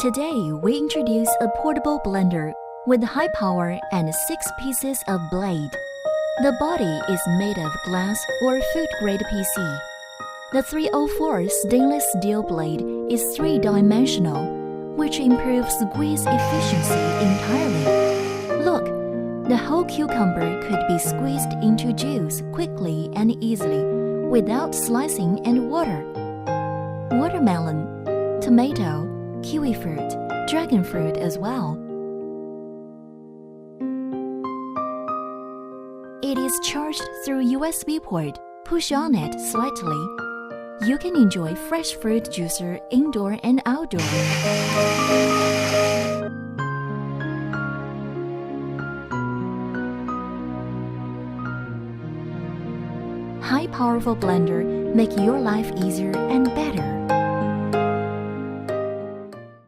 Today, we introduce a portable blender with high power and 6 pieces of blade. The body is made of glass or food-grade PC. The 304 stainless steel blade is 3-dimensional, which improves squeeze efficiency entirely. Look, the whole cucumber could be squeezed into juice quickly and easily without slicing and water. Watermelon, tomato, kiwi fruit, dragon fruit as well. It is charged through USB port. Push on it slightly. You can enjoy fresh fruit juicer indoor and outdoor. High powerful blender make your life easier and better.